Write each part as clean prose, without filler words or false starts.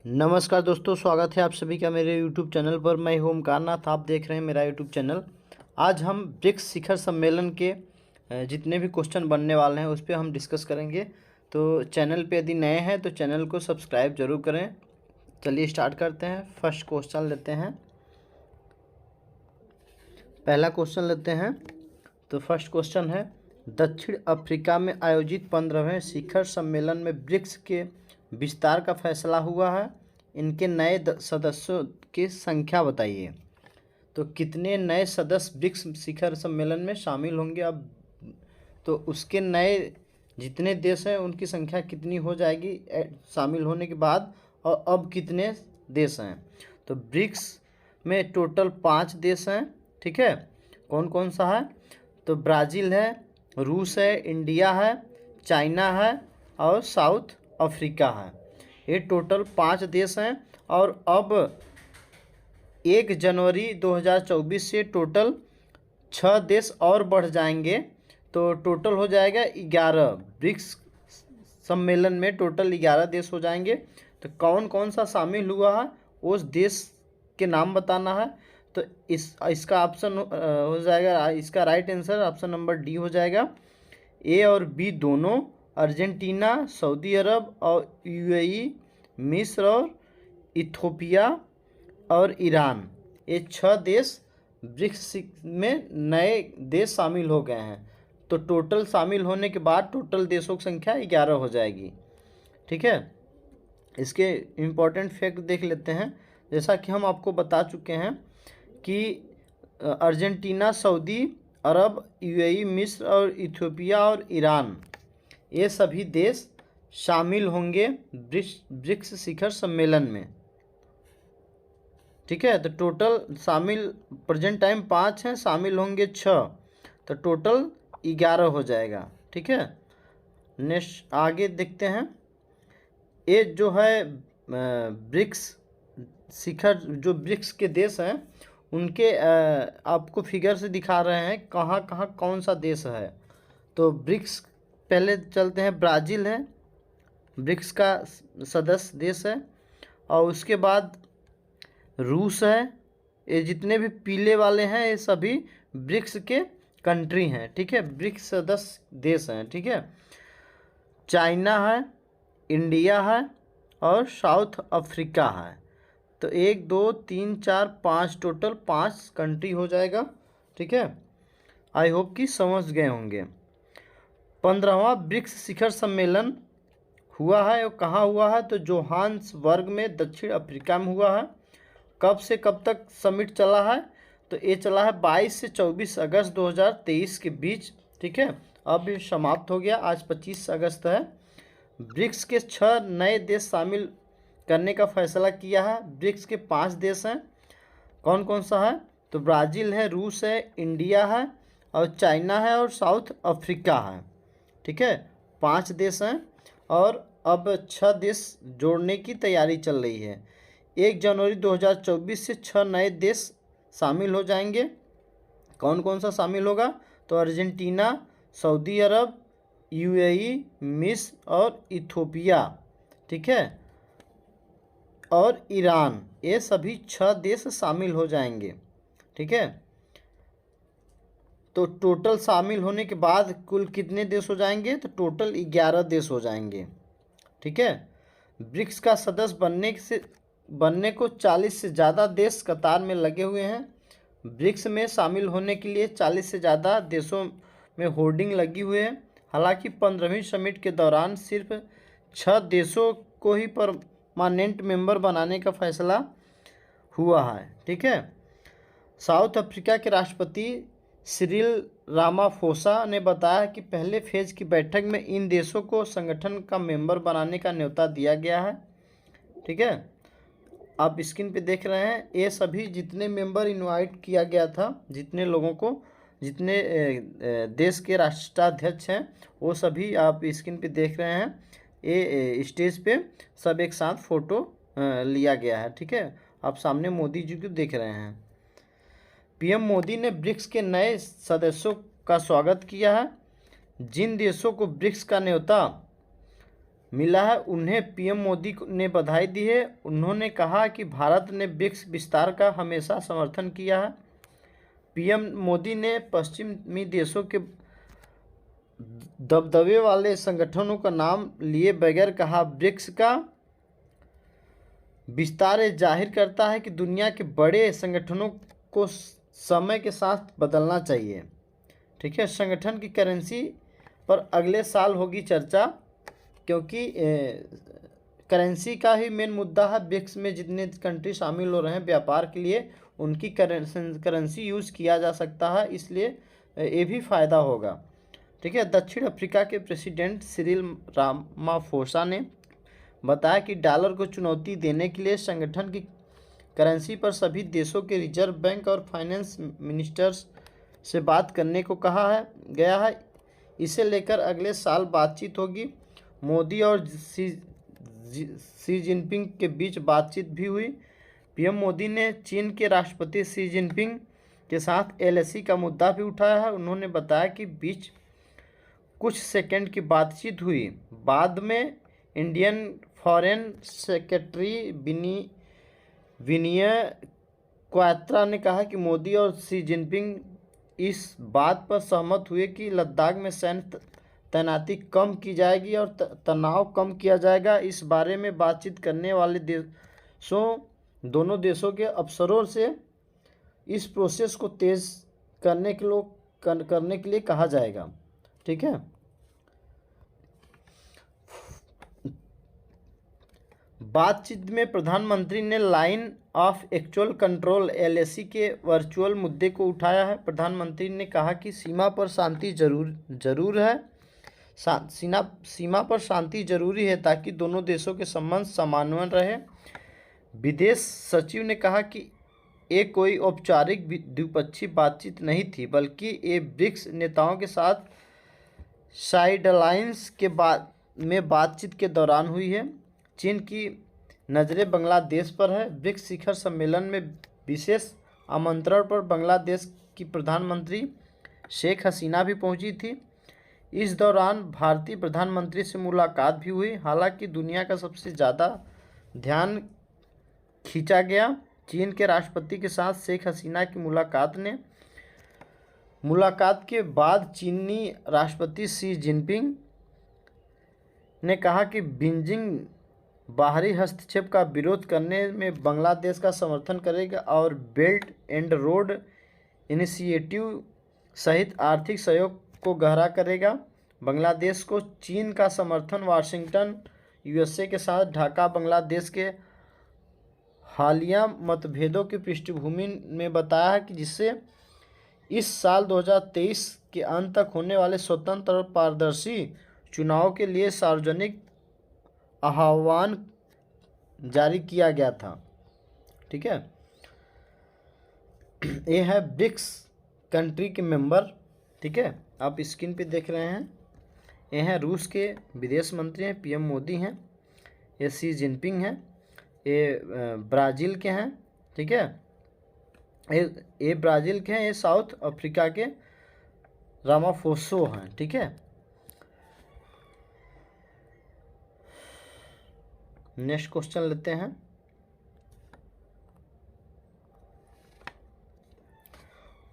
नमस्कार दोस्तों, स्वागत है आप सभी का मेरे YouTube चैनल पर। मैं हूं ओमकारनाथ, आप देख रहे हैं मेरा YouTube चैनल। आज हम ब्रिक्स शिखर सम्मेलन के जितने भी क्वेश्चन बनने वाले हैं उस पर हम डिस्कस करेंगे। तो चैनल पे यदि नए हैं तो चैनल को सब्सक्राइब जरूर करें। चलिए स्टार्ट करते हैं। फर्स्ट क्वेश्चन लेते हैं, पहला क्वेश्चन लेते हैं। तो फर्स्ट क्वेश्चन है, दक्षिण अफ्रीका में आयोजित 15वें शिखर सम्मेलन में ब्रिक्स के विस्तार का फैसला हुआ है। इनके नए सदस्यों की संख्या बताइए। तो कितने नए सदस्य ब्रिक्स शिखर सम्मेलन में शामिल होंगे अब? तो उसके नए जितने देश हैं उनकी संख्या कितनी हो जाएगी शामिल होने के बाद, और अब कितने देश हैं? तो ब्रिक्स में टोटल 5 देश हैं। ठीक है, कौन कौन सा है? तो ब्राज़ील है, रूस है, इंडिया है, चाइना है और साउथ अफ्रीका है। ये टोटल 5 देश हैं। और अब 1 जनवरी 2024 से टोटल 6 देश और बढ़ जाएंगे, तो टोटल हो जाएगा 11। ब्रिक्स सम्मेलन में टोटल 11 देश हो जाएंगे। तो कौन कौन सा शामिल हुआ है उस देश के नाम बताना है। तो इसका ऑप्शन हो जाएगा, इसका right answer option number D हो जाएगा। ए और बी दोनों, अर्जेंटीना, सऊदी अरब और यूएई, मिस्र और इथोपिया और ईरान, ये 6 देश ब्रिक्स में नए देश शामिल हो गए हैं। तो टोटल शामिल होने के बाद टोटल देशों की संख्या 11 हो जाएगी। ठीक है, इसके इम्पोर्टेंट फैक्ट देख लेते हैं। जैसा कि हम आपको बता चुके हैं कि अर्जेंटीना, सऊदी अरब, यूएई, मिस्र और इथियोपिया और ईरान, ये सभी देश शामिल होंगे ब्रिक्स शिखर सम्मेलन में। ठीक है, तो टोटल शामिल प्रेजेंट टाइम 5 हैं, शामिल होंगे 6, तो टोटल 11 हो जाएगा। ठीक है, नेक्स्ट आगे देखते हैं। ये जो है ब्रिक्स शिखर, जो ब्रिक्स के देश हैं उनके आपको फिगर से दिखा रहे हैं कहाँ कहाँ कौन सा देश है। तो ब्रिक्स पहले चलते हैं, ब्राज़ील है, ब्रिक्स का सदस्य देश है। और उसके बाद रूस है। ये जितने भी पीले वाले हैं ये सभी ब्रिक्स के कंट्री हैं। ठीक है, ब्रिक्स सदस्य देश हैं। ठीक है, चाइना है, इंडिया है और साउथ अफ्रीका है। तो 1 2 3 4 5, टोटल 5 कंट्री हो जाएगा। ठीक है, आई होप कि समझ गए होंगे। 15वां ब्रिक्स शिखर सम्मेलन हुआ है, और कहाँ हुआ है? तो जोहान्सबर्ग में, दक्षिण अफ्रीका में हुआ है। कब से कब तक समिट चला है? तो ये चला है 22 से 24 अगस्त 2023 के बीच। ठीक है, अब ये समाप्त हो गया, आज 25 अगस्त है। ब्रिक्स के 6 नए देश शामिल करने का फैसला किया है। ब्रिक्स के 5 देश हैं, कौन कौन सा है? तो ब्राज़ील है, रूस है, इंडिया है और चाइना है और साउथ अफ्रीका है। ठीक है, 5 देश हैं और अब 6 देश जोड़ने की तैयारी चल रही है। 1 जनवरी 2024 से 6 नए देश शामिल हो जाएंगे। कौन कौन सा शामिल होगा? तो अर्जेंटीना, सऊदी अरब, यूएई, मिस्र और इथोपिया। ठीक है, और ईरान, ये सभी 6 देश शामिल हो जाएंगे। ठीक है, तो टोटल शामिल होने के बाद कुल कितने देश हो जाएंगे? तो टोटल 11 देश हो जाएंगे। ठीक है, ब्रिक्स का सदस्य बनने को 40 से ज़्यादा देश कतार में लगे हुए हैं। ब्रिक्स में शामिल होने के लिए 40 से ज़्यादा देशों में होर्डिंग लगी हुई है। हालांकि 15वीं समिट के दौरान सिर्फ 6 देशों को ही परमानेंट मेंबर बनाने का फैसला हुआ है। ठीक है, साउथ अफ्रीका के राष्ट्रपति सिरिल रामाफोसा ने बताया कि पहले फेज की बैठक में इन देशों को संगठन का मेंबर बनाने का न्योता दिया गया है। ठीक है, आप स्क्रीन पे देख रहे हैं, ये सभी जितने मेंबर इनवाइट किया गया था, जितने लोगों को, जितने देश के राष्ट्राध्यक्ष हैं, वो सभी आप स्क्रीन पे देख रहे हैं। ये स्टेज पे सब एक साथ फ़ोटो लिया गया है। ठीक है, आप सामने मोदी जी को देख रहे हैं। पीएम मोदी ने ब्रिक्स के नए सदस्यों का स्वागत किया है। जिन देशों को ब्रिक्स का न्योता मिला है, उन्हें पीएम मोदी ने बधाई दी है। उन्होंने कहा कि भारत ने ब्रिक्स विस्तार का हमेशा समर्थन किया है। पीएम मोदी ने पश्चिमी देशों के दबदबे वाले संगठनों का नाम लिए बगैर कहा, ब्रिक्स का विस्तार जाहिर करता है कि दुनिया के बड़े संगठनों को समय के साथ बदलना चाहिए। ठीक है, संगठन की करेंसी पर अगले साल होगी चर्चा, क्योंकि करेंसी का ही मेन मुद्दा है। ब्रिक्स में जितने कंट्री शामिल हो रहे हैं व्यापार के लिए, उनकी करेंसी यूज़ किया जा सकता है, इसलिए ये भी फ़ायदा होगा। ठीक है, दक्षिण अफ्रीका के प्रेसिडेंट सिरिल रामाफोसा ने बताया कि डॉलर को चुनौती देने के लिए संगठन की करेंसी पर सभी देशों के रिजर्व बैंक और फाइनेंस मिनिस्टर्स से बात करने को कहा गया है। इसे लेकर अगले साल बातचीत होगी। मोदी और शी जिनपिंग के बीच बातचीत भी हुई। पीएम मोदी ने चीन के राष्ट्रपति शी जिनपिंग के साथ एलएसी का मुद्दा भी उठाया है। उन्होंने बताया कि बीच कुछ सेकंड की बातचीत हुई। बाद में इंडियन फॉरेन सेक्रेटरी विनय क्वात्रा ने कहा कि मोदी और शी जिनपिंग इस बात पर सहमत हुए कि लद्दाख में सैन्य तैनाती कम की जाएगी और तनाव कम किया जाएगा। इस बारे में बातचीत करने वाले दोनों देशों के अफसरों से इस प्रोसेस को तेज़ करने के लिए कहा जाएगा। ठीक है, बातचीत में प्रधानमंत्री ने line of actual control LAC के वर्चुअल मुद्दे को उठाया है। प्रधानमंत्री ने कहा कि सीमा पर शांति जरूर है, सीमा पर शांति जरूरी है ताकि दोनों देशों के संबंध समन्वय रहे। विदेश सचिव ने कहा कि ये कोई औपचारिक द्विपक्षीय बातचीत नहीं थी, बल्कि ये ब्रिक्स नेताओं के साथ साइडलाइंस के में बातचीत के दौरान हुई है। चीन की नज़रें बांग्लादेश पर है। ब्रिक्स शिखर सम्मेलन में विशेष आमंत्रण पर बांग्लादेश की प्रधानमंत्री शेख हसीना भी पहुंची थी। इस दौरान भारतीय प्रधानमंत्री से मुलाकात भी हुई। हालांकि दुनिया का सबसे ज़्यादा ध्यान खींचा गया चीन के राष्ट्रपति के साथ शेख हसीना की मुलाकात के बाद चीनी राष्ट्रपति शी जिनपिंग ने कहा कि बीजिंग बाहरी हस्तक्षेप का विरोध करने में बांग्लादेश का समर्थन करेगा और बेल्ट एंड रोड इनिशिएटिव सहित आर्थिक सहयोग को गहरा करेगा। बांग्लादेश को चीन का समर्थन वाशिंगटन यूएसए के साथ ढाका बांग्लादेश के हालिया मतभेदों की पृष्ठभूमि में बताया है कि जिससे इस साल 2023 के अंत तक होने वाले स्वतंत्र और पारदर्शी चुनाव के लिए सार्वजनिक आह्वान जारी किया गया था। ठीक है, ये है ब्रिक्स कंट्री के मेंबर। ठीक है, आप स्क्रीन पे देख रहे हैं, ये हैं रूस के विदेश मंत्री हैं, पीएम मोदी हैं, ये शी जिनपिंग हैं, ये ब्राज़ील के हैं। ठीक है, ये ब्राज़ील के हैं, ये साउथ अफ्रीका के रामाफोसा हैं। ठीक है, नेक्स्ट क्वेश्चन लेते हैं।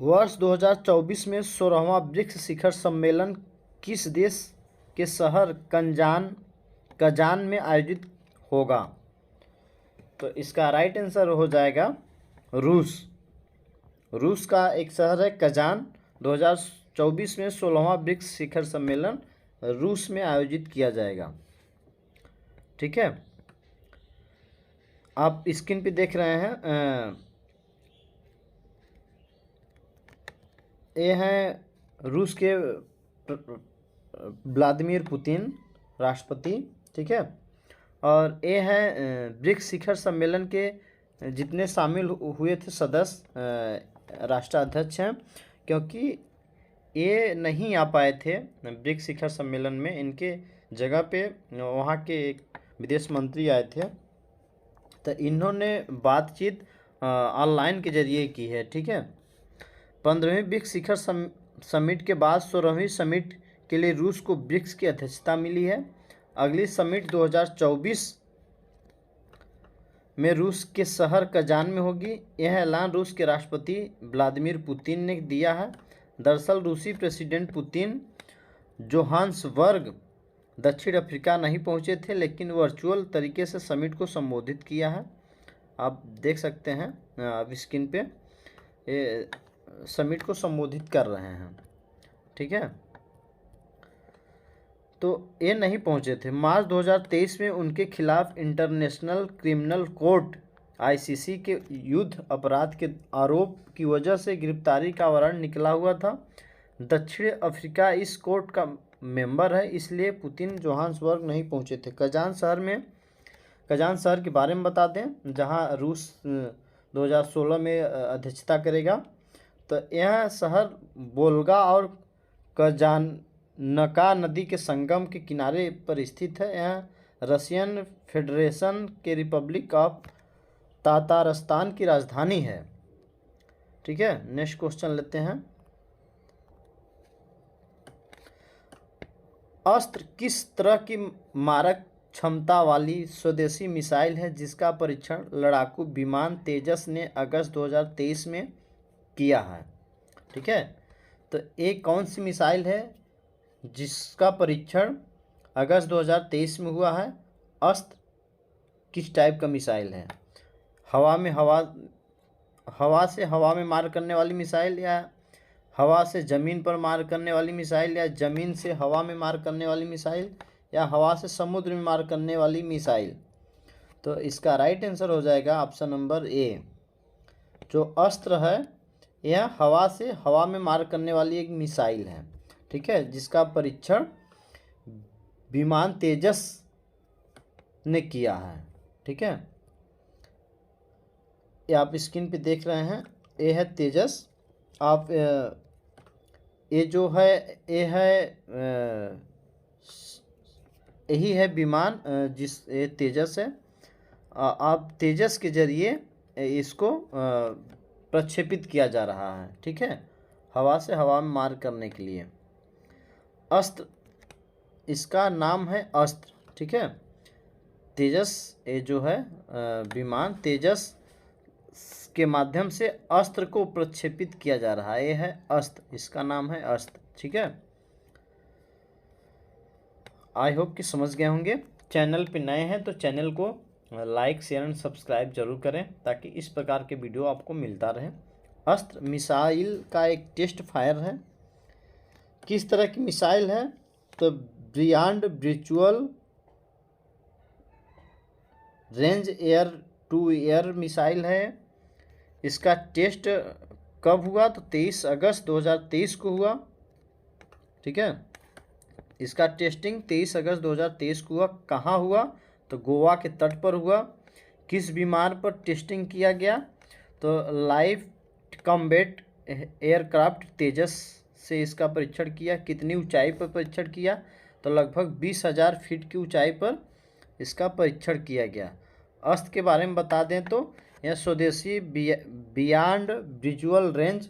वर्ष 2024 में 16वां ब्रिक्स शिखर सम्मेलन किस देश के शहर कजान में आयोजित होगा? तो इसका राइट आंसर हो जाएगा रूस का एक शहर है कजान। 2024 में 16वां ब्रिक्स शिखर सम्मेलन रूस में आयोजित किया जाएगा। ठीक है, आप स्क्रीन पे देख रहे हैं, ये हैं रूस के व्लादिमीर पुतिन राष्ट्रपति। ठीक है, और ये हैं ब्रिक्स शिखर सम्मेलन के जितने शामिल हुए थे सदस्य राष्ट्राध्यक्ष हैं, क्योंकि ये नहीं आ पाए थे ब्रिक्स शिखर सम्मेलन में, इनके जगह पे वहाँ के एक विदेश मंत्री आए थे, तो इन्होंने बातचीत ऑनलाइन के जरिए की है। ठीक है, 15वीं ब्रिक्स शिखर समिट के बाद 16वीं समिट के लिए रूस को ब्रिक्स की अध्यक्षता मिली है। अगली समिट 2024 में रूस के शहर कजान में होगी। यह ऐलान रूस के राष्ट्रपति व्लादिमीर पुतिन ने दिया है। दरअसल रूसी प्रेसिडेंट पुतिन जोहान्सबर्ग दक्षिण अफ्रीका नहीं पहुंचे थे, लेकिन वर्चुअल तरीके से समिट को संबोधित किया है। आप देख सकते हैं अब स्क्रीन पे समिट को संबोधित कर रहे हैं, ठीक है। तो ये नहीं पहुंचे थे। मार्च 2023 में उनके खिलाफ इंटरनेशनल क्रिमिनल कोर्ट आईसीसी के युद्ध अपराध के आरोप की वजह से गिरफ्तारी का वारंट निकला हुआ था। दक्षिण अफ्रीका इस कोर्ट का मेंबर है, इसलिए पुतिन जोहान्सबर्ग नहीं पहुंचे थे। कजान शहर के बारे में बता दें, जहां रूस 2016 में अध्यक्षता करेगा। तो यह शहर वोल्गा और कजानका नदी के संगम के किनारे पर स्थित है। यह रशियन फेडरेशन के रिपब्लिक ऑफ तातारस्तान की राजधानी है, ठीक है। नेक्स्ट क्वेश्चन लेते हैं। अस्त्र किस तरह की मारक क्षमता वाली स्वदेशी मिसाइल है जिसका परीक्षण लड़ाकू विमान तेजस ने अगस्त 2023 में किया है, ठीक है। तो एक कौन सी मिसाइल है जिसका परीक्षण अगस्त 2023 में हुआ है? अस्त्र किस टाइप का मिसाइल है? हवा से हवा में मार करने वाली मिसाइल, या हवा से ज़मीन पर मार करने वाली मिसाइल, या ज़मीन से हवा में मार करने वाली मिसाइल, या हवा से समुद्र में मार करने वाली मिसाइल? तो इसका राइट आंसर हो जाएगा ऑप्शन नंबर ए। जो अस्त्र है यह हवा से हवा में मार करने वाली एक मिसाइल है, ठीक है, जिसका परीक्षण विमान तेजस ने किया है, ठीक है। ये आप स्क्रीन पे देख रहे हैं, ये है तेजस। आप ये जो है ये है यही है विमान जिस ये तेजस है। आप तेजस के जरिए इसको प्रक्षेपित किया जा रहा है, ठीक है, हवा से हवा में मार करने के लिए। अस्त्र, इसका नाम है अस्त्र, ठीक है। तेजस ये जो है विमान तेजस के माध्यम से अस्त्र को प्रक्षेपित किया जा रहा है, ये है अस्त्र, इसका नाम है अस्त्र, ठीक है। आई होप कि समझ गए होंगे। चैनल पे नए हैं तो चैनल को लाइक शेयर एंड सब्सक्राइब जरूर करें ताकि इस प्रकार के वीडियो आपको मिलता रहे। अस्त्र मिसाइल का एक टेस्ट फायर है। किस तरह की मिसाइल है? तो beyond virtual range air to air missile है। इसका टेस्ट कब हुआ? तो 23 अगस्त 2023 को हुआ, ठीक है। इसका टेस्टिंग 23 अगस्त 2023 को हुआ। कहाँ हुआ? तो गोवा के तट पर हुआ। किस विमान पर टेस्टिंग किया गया? तो लाइट कॉम्बैट एयरक्राफ्ट तेजस से इसका परीक्षण किया। कितनी ऊंचाई पर परीक्षण किया? तो लगभग 20,000 फीट की ऊंचाई पर इसका परीक्षण किया गया। अस्त्र के बारे में बता दें तो यह स्वदेशी बियॉन्ड विजुअल रेंज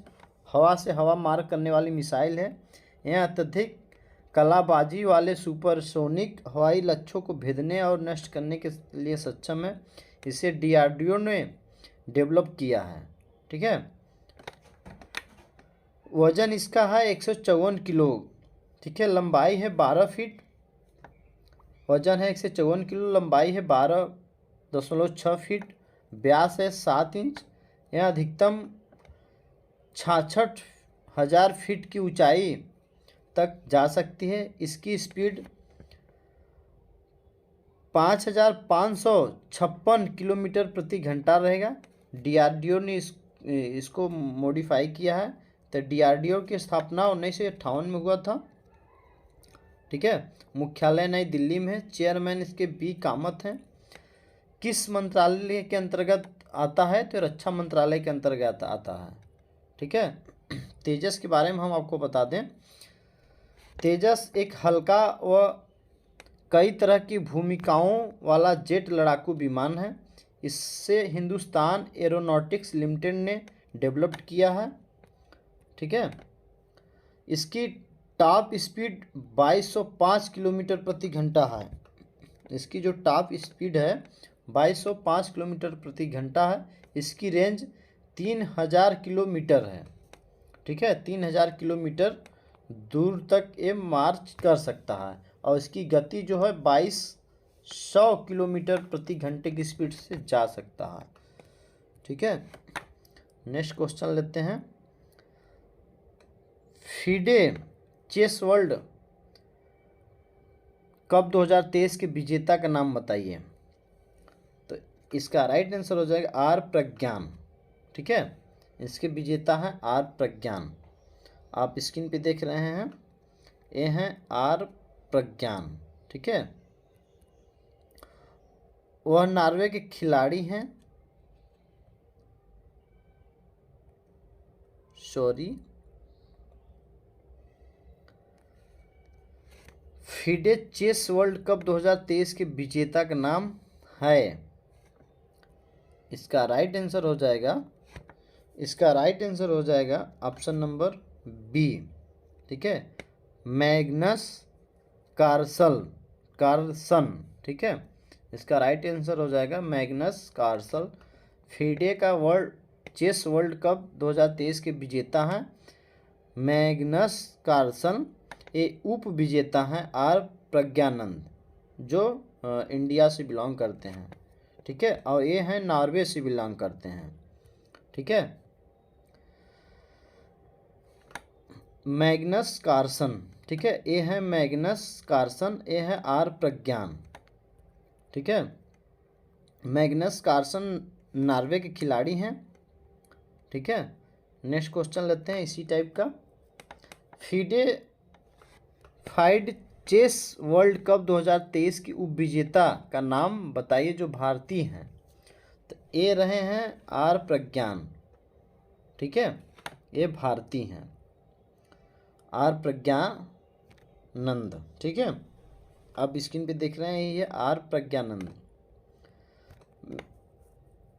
हवा से हवा मार करने वाली मिसाइल है। यह अत्यधिक कलाबाजी वाले सुपरसोनिक हवाई लक्ष्यों को भेदने और नष्ट करने के लिए सक्षम है। इसे डीआरडीओ ने डेवलप किया है, ठीक है। वजन इसका है 154 किलो, ठीक है। लंबाई है 12 फीट, वजन है 154 किलो, लंबाई है 12.6 फीट, व्यास है 7 इंच। यह अधिकतम 66,000 फीट की ऊंचाई तक जा सकती है। इसकी स्पीड 5,556 किलोमीटर प्रति घंटा रहेगा। डीआरडीओ ने इसको मॉडिफाई किया है। तो डीआरडीओ की स्थापना 1958 में हुआ था, ठीक है। मुख्यालय नई दिल्ली में है। चेयरमैन इसके बी कामत हैं। किस मंत्रालय के अंतर्गत आता है? तो रक्षा मंत्रालय के अंतर्गत आता है, ठीक है। तेजस के बारे में हम आपको बता दें, तेजस एक हल्का व कई तरह की भूमिकाओं वाला जेट लड़ाकू विमान है। इससे हिंदुस्तान एरोनॉटिक्स लिमिटेड ने डेवलप्ड किया है, ठीक है। इसकी टॉप स्पीड 2205 किलोमीटर प्रति घंटा है। इसकी जो टॉप स्पीड है 2205 किलोमीटर प्रति घंटा है। इसकी रेंज 3000 किलोमीटर है। ठीक है, 3000 किलोमीटर दूर तक ये मार्च कर सकता है और इसकी गति जो है 2200 किलोमीटर प्रति घंटे की स्पीड से जा सकता है। ठीक है, नेक्स्ट क्वेश्चन लेते हैं। फीडे चेस वर्ल्ड कप 2023 के विजेता का नाम बताइए। तो इसका राइट आंसर हो जाएगा आर प्रज्ञान। ठीक है, इसके विजेता हैं आर प्रज्ञान। आप स्क्रीन पे देख रहे हैं, ये हैं आर प्रज्ञान। ठीक है, वह नॉर्वे के खिलाड़ी हैं। फीडे चेस वर्ल्ड कप 2023 के विजेता का नाम है, इसका राइट आंसर हो जाएगा ऑप्शन नंबर बी। ठीक है, मैग्नस कार्लसन। ठीक है, इसका राइट आंसर हो जाएगा मैग्नस कार्लसन। फीडे का चेस वर्ल्ड कप 2023 के विजेता हैं मैग्नस कार्लसन। ये उप विजेता हैं आर प्रज्ञानंद, जो इंडिया से बिलोंग करते हैं। ठीक है, और ये हैं नॉर्वे से बिलोंग करते हैं। ठीक है, मैग्नस कार्लसन। ठीक है, ये है मैग्नस कार्लसन, ये है आर प्रज्ञान। ठीक है, मैग्नस कार्लसन नॉर्वे के खिलाड़ी हैं। ठीक है, नेक्स्ट क्वेश्चन लेते हैं इसी टाइप का। फीडे फाइड चेस वर्ल्ड कप 2023 की उप विजेता का नाम बताइए जो भारतीय हैं। तो ये रहे हैं आर प्रज्ञान। ठीक है, ये भारतीय हैं, आर प्रज्ञानंद। ठीक है, आप स्क्रीन पे देख रहे हैं, ये आर प्रज्ञानंद।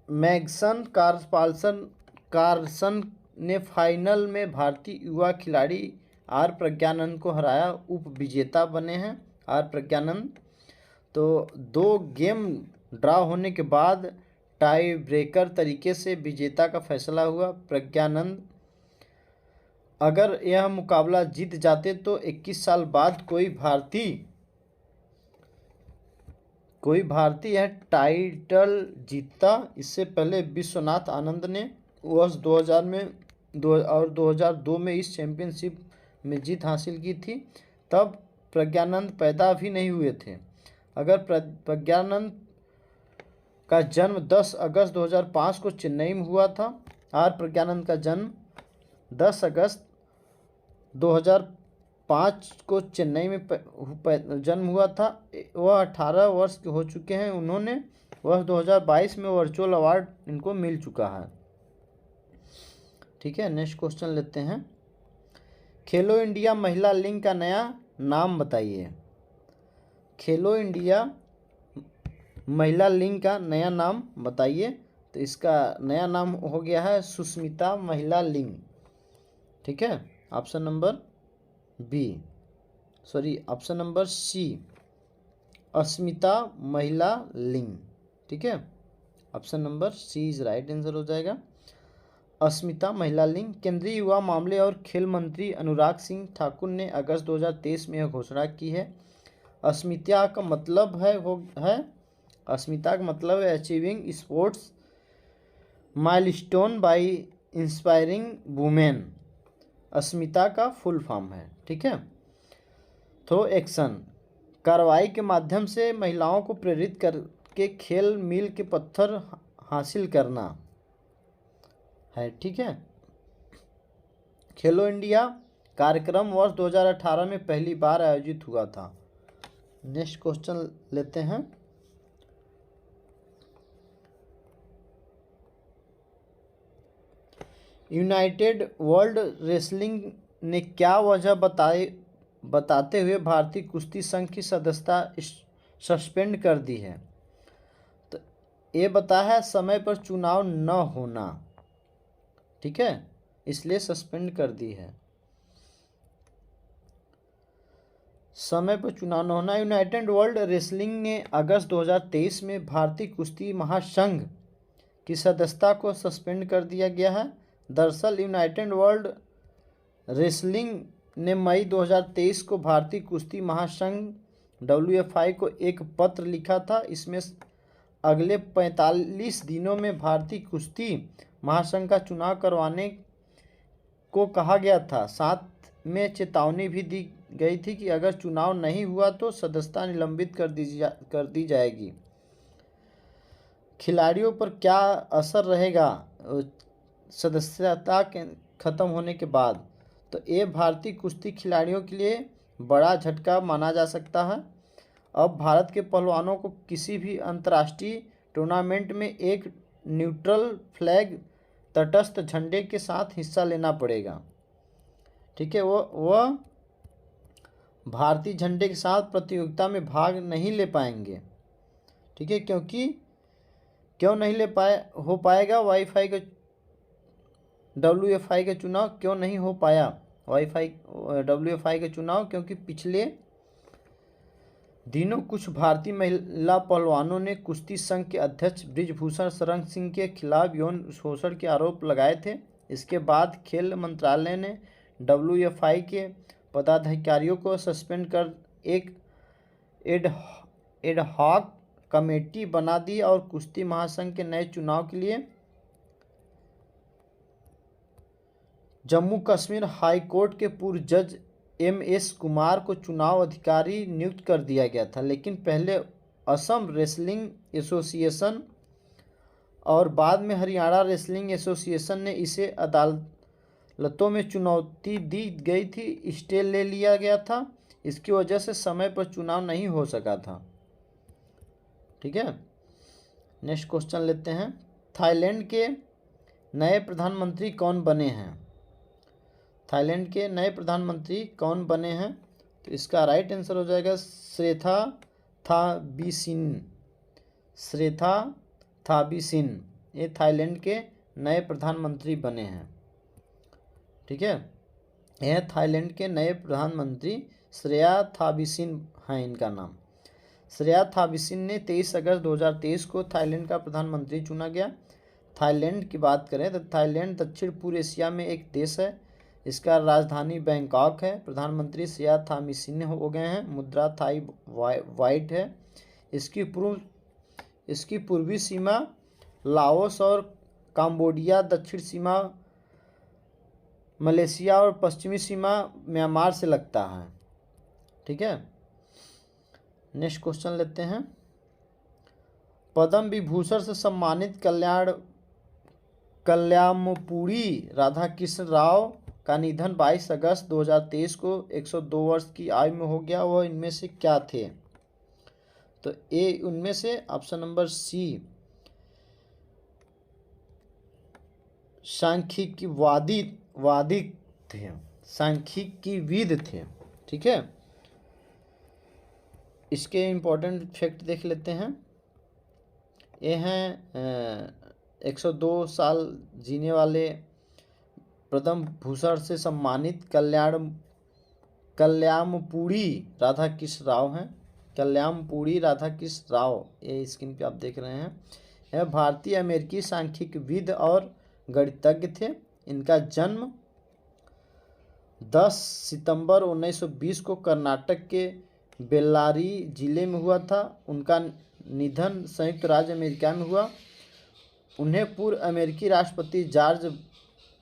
मैग्सन कार्लसन ने फाइनल में भारतीय युवा खिलाड़ी आर प्रज्ञानंद को हराया, उप विजेता बने हैं आर प्रज्ञानंद। तो 2 गेम ड्रा होने के बाद टाई ब्रेकर तरीके से विजेता का फैसला हुआ प्रज्ञानंद। अगर यह मुकाबला जीत जाते तो 21 साल बाद कोई भारतीय यह टाइटल जीतता। इससे पहले विश्वनाथ आनंद ने वर्ष 2000 में और 2002 में इस चैंपियनशिप में जीत हासिल की थी। तब प्रज्ञानंद पैदा भी नहीं हुए थे। अगर प्रज्ञानंद का जन्म 10 अगस्त 2005 को चेन्नई में हुआ था। आर प्रज्ञानंद का जन्म 10 अगस्त 2005 को चेन्नई में जन्म हुआ था। वह 18 वर्ष के हो चुके हैं। उन्होंने वर्ष 2022 में वर्चुअल अवार्ड इनको मिल चुका है। ठीक है, नेक्स्ट क्वेश्चन लेते हैं। खेलो इंडिया महिला लीग का नया नाम बताइए। खेलो इंडिया महिला लीग का नया नाम बताइए। तो इसका नया नाम हो गया है सुष्मिता महिला लीग। ठीक है, ऑप्शन नंबर सी, अस्मिता महिला लीग। ठीक है, option number C is right answer हो जाएगा, अस्मिता महिला लीग। केंद्रीय युवा मामले और खेल मंत्री अनुराग सिंह ठाकुर ने अगस्त 2023 में यह घोषणा की है। अस्मिता का मतलब है achieving sports milestone by inspiring women. Asmita का फुल फॉर्म है। ठीक है, थ्रो एक्शन, कार्रवाई के माध्यम से महिलाओं को प्रेरित करके खेल मील के पत्थर हासिल करना है। ठीक है, खेलो इंडिया कार्यक्रम वर्ष 2018 में पहली बार आयोजित हुआ था। नेक्स्ट क्वेश्चन लेते हैं। यूनाइटेड वर्ल्ड रेसलिंग ने क्या वजह बताते हुए भारतीय कुश्ती संघ की सदस्यता सस्पेंड कर दी है। तो ये बताया है समय पर चुनाव न होना। ठीक है, इसलिए सस्पेंड कर दी है। समय पर चुनाव न होना। यूनाइटेड वर्ल्ड रेसलिंग ने अगस्त 2023 में भारतीय कुश्ती महासंघ की सदस्यता को सस्पेंड कर दिया गया है। दरअसल यूनाइटेड वर्ल्ड रेसलिंग ने मई 2023 को भारतीय कुश्ती महासंघ WFI को एक पत्र लिखा था। इसमें अगले 45 दिनों में भारतीय कुश्ती महासंघ का चुनाव करवाने को कहा गया था। साथ में चेतावनी भी दी गई थी कि अगर चुनाव नहीं हुआ तो सदस्यता निलंबित कर दी जाएगी। खिलाड़ियों पर क्या असर रहेगा सदस्यता के ख़त्म होने के बाद? तो ये भारतीय कुश्ती खिलाड़ियों के लिए बड़ा झटका माना जा सकता है। अब भारत के पहलवानों को किसी भी अंतर्राष्ट्रीय टूर्नामेंट में एक न्यूट्रल फ्लैग तटस्थ झंडे के साथ हिस्सा लेना पड़ेगा। ठीक है, वह भारतीय झंडे के साथ प्रतियोगिता में भाग नहीं ले पाएंगे। ठीक है, क्यों नहीं हो पाएगा? WFI का चुनाव क्यों नहीं हो पाया? WFI का चुनाव क्योंकि पिछले दिनों कुछ भारतीय महिला पहलवानों ने कुश्ती संघ के अध्यक्ष बृजभूषण शरण सिंह के खिलाफ यौन शोषण के आरोप लगाए थे। इसके बाद खेल मंत्रालय ने WFI के पदाधिकारियों को सस्पेंड कर एक एडहॉक कमेटी बना दी और कुश्ती महासंघ के नए चुनाव के लिए जम्मू कश्मीर हाई कोर्ट के पूर्व जज MS कुमार को चुनाव अधिकारी नियुक्त कर दिया गया था। लेकिन पहले असम रेसलिंग एसोसिएशन और बाद में हरियाणा रेसलिंग एसोसिएशन ने इसे अदालतों में चुनौती दी गई थी, स्टे ले लिया गया था। इसकी वजह से समय पर चुनाव नहीं हो सका था। ठीक है, नेक्स्ट क्वेश्चन लेते हैं। थाईलैंड के नए प्रधानमंत्री कौन बने हैं? थाईलैंड के नए प्रधानमंत्री कौन बने हैं? तो इसका राइट आंसर हो जाएगा श्रेथा थाबीसिन। ये थाईलैंड के नए प्रधानमंत्री बने हैं। ठीक है, यह थाईलैंड के नए प्रधानमंत्री श्रेया थाबीसिन हैं इनका नाम। श्रेया थाबीसिन ने 23 अगस्त 2023 को थाईलैंड का प्रधानमंत्री चुना गया। थाईलैंड की बात करें तो थाईलैंड दक्षिण पूर्व एशिया में एक देश है। इसका राजधानी बैंकॉक है। प्रधानमंत्री श्रेया थाबीसिन हो गए हैं। मुद्रा थाई वाइट है। इसकी पूर्वी सीमा लाओस और कंबोडिया, दक्षिण सीमा मलेशिया और पश्चिमी सीमा म्यांमार से लगता है। ठीक है, नेक्स्ट क्वेश्चन लेते हैं। पद्म विभूषण से सम्मानित कल्याणपुरी राधाकृष्ण राव का निधन 22 अगस्त 2023 को 102 वर्ष की आयु में हो गया। वह इनमें से क्या थे? तो ए उनमें से ऑप्शन नंबर सी सांख्यिकीवादी थे, सांख्यिकीविद थे। ठीक है, इसके इम्पोर्टेंट फैक्ट देख लेते हैं। ये हैं 102 साल जीने वाले पद्म भूषण से सम्मानित कल्याणपुरी राधाकृष्ण राव हैं। कल्याणपुरी राधाकृष्ण राव, ये स्क्रीन पे आप देख रहे हैं। यह भारतीय अमेरिकी सांख्यिकीविद और गणितज्ञ थे। इनका जन्म 10 सितंबर 1920 को कर्नाटक के बेल्लारी जिले में हुआ था। उनका निधन संयुक्त राज्य अमेरिका में हुआ। उन्हें पूर्व अमेरिकी राष्ट्रपति जॉर्ज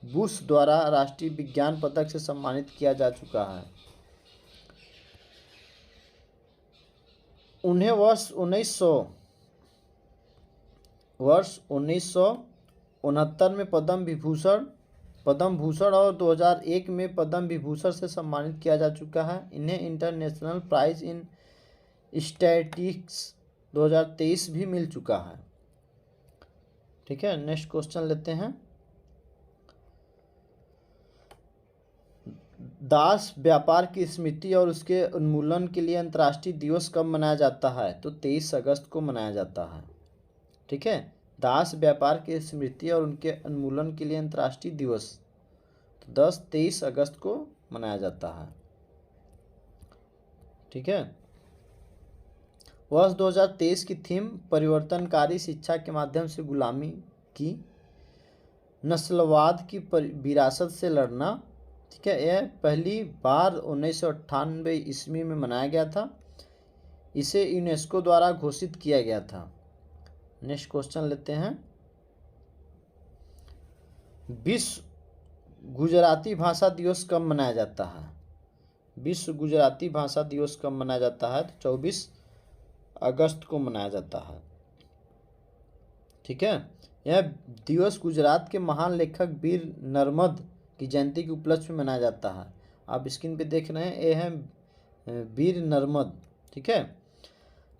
बुश द्वारा राष्ट्रीय विज्ञान पदक से सम्मानित किया जा चुका है। उन्हें वर्ष 1969 में पद्म भूषण और 2001 में पद्म विभूषण से सम्मानित किया जा चुका है। इन्हें इंटरनेशनल प्राइज इन स्टैटिस्टिक्स 2023 भी मिल चुका है। ठीक है, नेक्स्ट क्वेश्चन लेते हैं। दास व्यापार की स्मृति और उसके उन्मूलन के लिए अंतर्राष्ट्रीय दिवस कब मनाया जाता है? तो 23 अगस्त को मनाया जाता है। ठीक है, दास व्यापार की स्मृति और उनके उन्मूलन के लिए अंतर्राष्ट्रीय दिवस तो 23 अगस्त को मनाया जाता है। ठीक है। वर्ष 2023 की थीम परिवर्तनकारी शिक्षा के माध्यम से गुलामी की, नस्लवाद की विरासत से लड़ना। ठीक है, यह पहली बार 1998 ईस्वी में मनाया गया था। इसे यूनेस्को द्वारा घोषित किया गया था। नेक्स्ट क्वेश्चन लेते हैं। विश्व गुजराती भाषा दिवस कब मनाया जाता है? विश्व गुजराती भाषा दिवस कब मनाया जाता है? तो 24 अगस्त को मनाया जाता है। ठीक है, यह दिवस गुजरात के महान लेखक वीर नर्मद की जयंती के उपलक्ष्य में मनाया जाता है। आप स्क्रीन पे देख रहे हैं, ये है वीर नर्मद। ठीक है,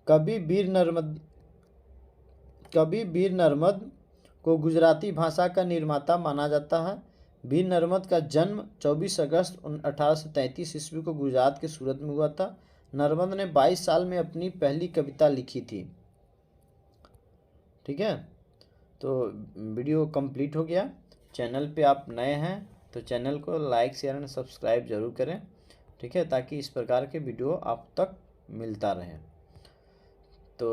कवि वीर नर्मद को गुजराती भाषा का निर्माता माना जाता है। वीर नर्मद का जन्म 24 अगस्त 1833 ईस्वी को गुजरात के सूरत में हुआ था। नर्मद ने 22 साल में अपनी पहली कविता लिखी थी। ठीक है, तो वीडियो कंप्लीट हो गया। चैनल पे आप नए हैं तो चैनल को लाइक शेयर एंड सब्सक्राइब जरूर करें। ठीक है, ताकि इस प्रकार के वीडियो आप तक मिलता रहे। तो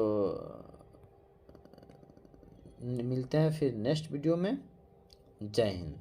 मिलते हैं फिर नेक्स्ट वीडियो में। जय हिंद।